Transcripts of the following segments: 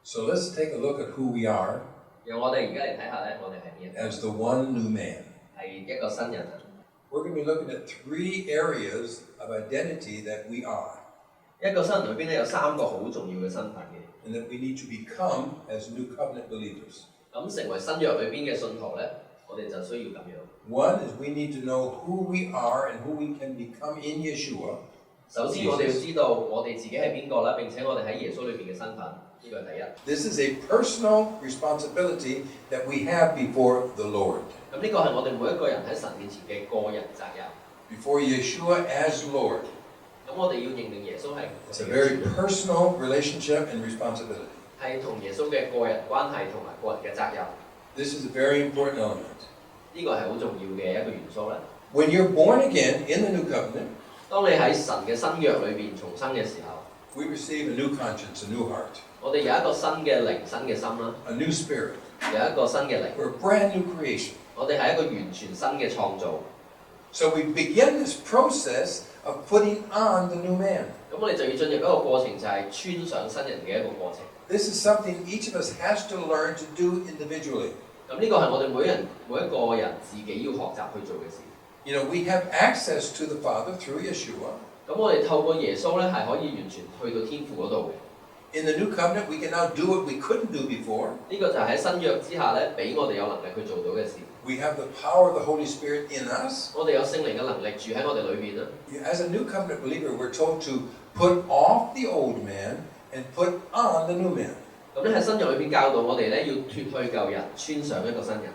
So let's take a look at who we are 讓我哋而家嚟睇下咧，我哋係邊一個？ as the one new man. 係一個新人啊！ We're going to be looking at 3 areas of identity that we are 一個新人裏邊咧有3個好重要嘅身份嘅。 and that we need to become as new covenant believers. 咁成為新約裏邊嘅信徒咧，我哋就需要咁樣。One is we need to know who we are and who we can become in Yeshua. 首先我哋要知道我哋自己係邊個啦，並且我哋喺耶穌裏邊嘅身份，呢個係第一。 This is a personal responsibility that we have before the Lord. 咁呢個係我哋每一個人喺神面前嘅個人責任。 Before Yeshua as Lord. 咁我哋要認定耶穌係 It's a very personal relationship and responsibility. 係同耶穌嘅個人關係同埋個人嘅責任。 This is a very important element. 呢個係好重要嘅一個元素啦。 When you're born again in the new covenant, 當你喺神嘅新約裏邊重生嘅時候， we receive a new conscience, a new heart, 我哋有一個新嘅靈、新嘅心啦， a new spirit. 有一個新嘅靈， We're a brand new creation. 我哋係一個完全新嘅創造。 So we begin this process of putting on the new man. 咁我哋就要進入一個過程，就係穿上新人嘅一個過程。 This is something each of us has to learn to do individually. 咁呢個係我哋每一個人自己要學習去做嘅事。 You know, we have access to the Father through Yeshua. 咁我哋透過耶穌咧，係可以完全去到天父嗰度嘅。 In the new covenant, we can now do what we couldn't do before. 呢個就係喺新約之下咧，俾我哋有能力去做到嘅事。 We have the power of the Holy Spirit in us. 我哋有聖靈嘅能力住喺我哋裏邊啦。 As a new covenant believer, we're told to put off the old man and put on the new man. 咁咧喺新約裏邊教導我哋咧，要脱去舊人，穿上一個新人。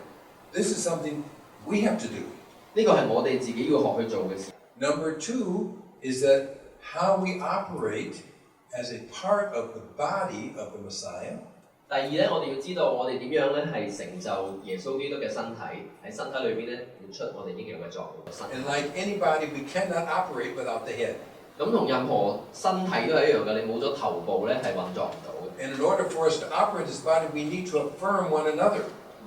This is something we have to do. 呢個係我哋自己要學去做嘅事。 Number 2 is that how we operate as a part of the body of the Messiah. 第二咧，我哋要知道我哋點樣咧係成就耶穌基督嘅身體，喺身體裏邊咧活出我哋應有嘅作用。 And like anybody, we cannot operate without the head. 咁同任何身體都係一樣嘅，你冇咗頭部咧係運作唔到嘅。 And in order for us to operate this body, we need to affirm one another.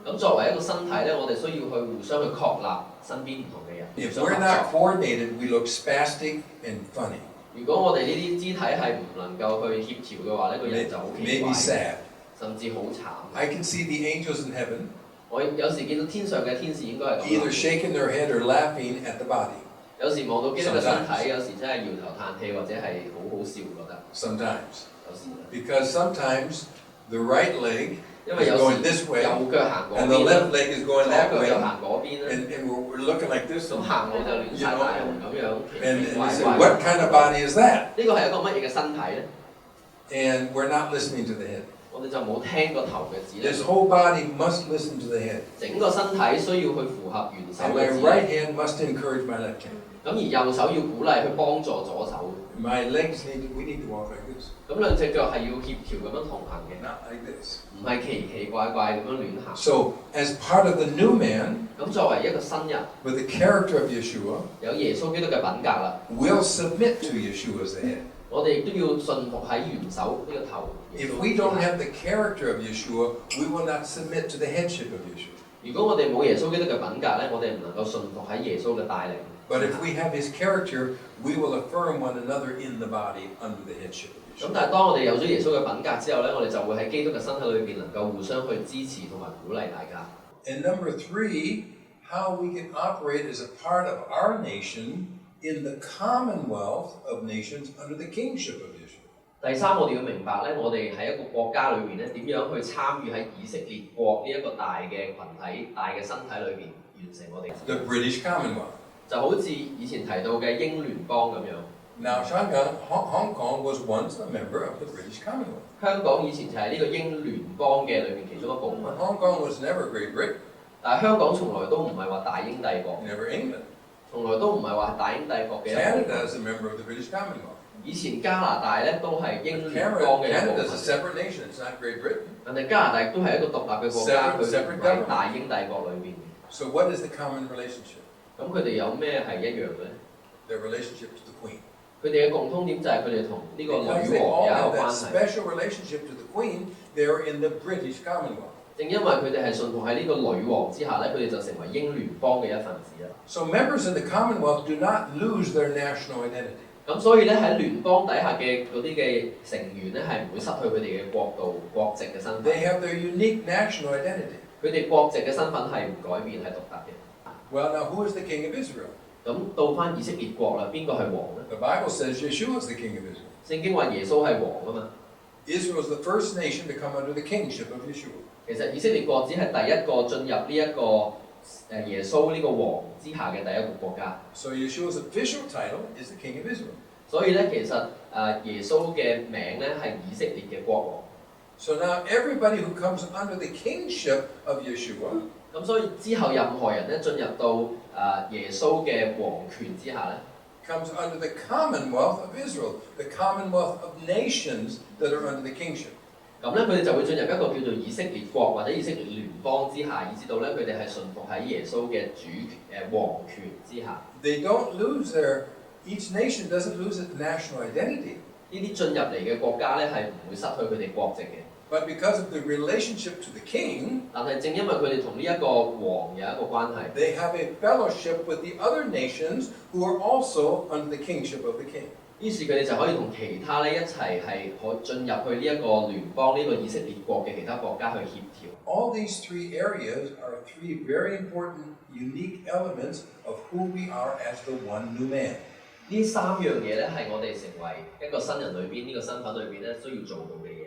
咁作為一個身體咧，我哋需要去互相去確立身邊唔同嘅人。 If 互相 we're 合 not 作。 coordinated, we look spastic and funny, 如果我哋呢啲肢體係唔能夠去協調嘅話咧，個人就好奇怪， maybe sad. 甚至好慘。 I can see the angels in heaven 我有時見到天上嘅天使應該係咁 either 諗。 shaking their head or laughing at the body. 有時望到基督嘅身 Sometimes. 體，有時真係搖頭嘆氣，或者係好好笑覺得。 Sometimes. 有時 Because sometimes the right leg 因為 is 有 going 時 this way 右腳行嗰 and the 邊啦， left leg is 左 going that 腳 way. 就行嗰邊啦。 And we're looking like this. 咁行路就亂晒大龍咁樣，奇 And 奇 we 怪 say, 怪。 what kind of body is that? 呢個係一個乜嘢嘅身體咧？ And we're not listening to the head. 我哋就冇聽個頭嘅指 This 令。 whole body must listen to the head. 整個身體需要去符合元首 And 嘅 my 指 right 令。 hand must encourage my left hand. 咁而右手要鼓勵去幫助左手。 My legs we need to walk like this, 咁兩隻腳係要協調咁樣同行嘅， not like this. 唔係奇奇怪怪咁樣亂行。 So, as part of the new man, 咁作為一個新人， with the character of Yeshua, 有耶穌基督嘅品格啦， we'll submit to Yeshua as the head. 我哋亦都要順服喺元首呢個頭。 If we don't have the character of Yeshua, we will not submit to the headship of Yeshua. 如果我哋冇耶穌基督嘅品格咧，我哋唔能夠順服喺耶穌嘅帶領。 But if we have his character, we will affirm one another in the body under the headship of 咁 Yeshua. 但係當我哋有咗耶穌嘅品格之後咧，我哋就會喺基督嘅身體裏邊能夠互相去支持同埋鼓勵大家。 And number 3, how we can operate as a part of our nation in the commonwealth of nations under the kingship of Yeshua. 第三，我哋要明白咧，我哋喺一個國家裏邊咧，點樣去參與喺以色列國呢一個大嘅群體、大嘅身體裏邊完成我哋。 The British Commonwealth. 就好似以前提到嘅英聯邦咁樣。 Now, Hong Kong was once a member of the British Commonwealth. 香港以前就係呢個英聯邦嘅裏邊其中一部分， Hong Kong was never Great Britain, 但係香港從來都唔係話大英帝國， never England. 從來都唔係話大英帝國嘅一部 Canada 分。 is a member of the British Commonwealth. 以前加拿大咧都係英聯邦嘅一部 Canada is a 分， separate nation. It's not Great Britain. 但係加拿大都係一個獨立嘅國家，佢唔 Separate 係大英帝國裏邊。 So what is the common relationship? 咁佢哋有咩係一樣嘅咧？ Their relationship to the Queen. 佢哋嘅共通點就係佢哋同呢個 Because 女 they 王 all 有一 have 個 that 關係。 special relationship to the Queen, they're in the British Commonwealth. 正因為佢哋係信服喺呢個女王之下咧，佢哋就成為英聯邦嘅一份子啦。 So members in the Commonwealth do not lose their national identity. 咁所以咧喺聯邦底下嘅嗰啲嘅成員咧係唔會失去佢哋嘅國度、國籍嘅身份。They have their unique national identity. 佢哋國籍嘅身份係唔改變，係獨特嘅。Well, now who is the king of Israel? 咁到翻以色列國啦，邊個係王咧？ The Bible says Yeshua is the king of Israel. 聖經話耶穌係王啊嘛。Israel is the first nation to come under the kingship of Yeshua. 其實以色列國只係第一個進入呢一個耶穌呢個王之下嘅第一個國家。So Yeshua's official title is the king of Israel. 所以咧，其實耶穌嘅名咧係以色列嘅國王。So now everybody who comes under the kingship of Yeshua 咁所以之後任何人咧進入到耶穌嘅王權之下咧， comes under the commonwealth of Israel, the commonwealth of nations that are under the kingship. 咁咧佢哋就會進入一個叫做以色列國或者以色列聯邦之下，以至到咧佢哋係順服喺耶穌嘅王權之下。They don't lose each nation doesn't lose its national identity. 呢啲進入嚟嘅國家咧係唔會失去佢哋國籍嘅。 But because of the relationship to the king, 但係正因為佢哋同呢一個王有一個關係， they have a fellowship with the other nations who are also under the kingship of the king. 於是佢哋就可以同其他咧一齊係可進入去呢一個聯邦呢個以色列國嘅其他國家去協調。 All these three areas are three very important, unique elements of who we are as the one new man. 呢三樣嘢咧係我哋成為一個新人裏邊呢個身份裏邊咧需要做到嘅嘢。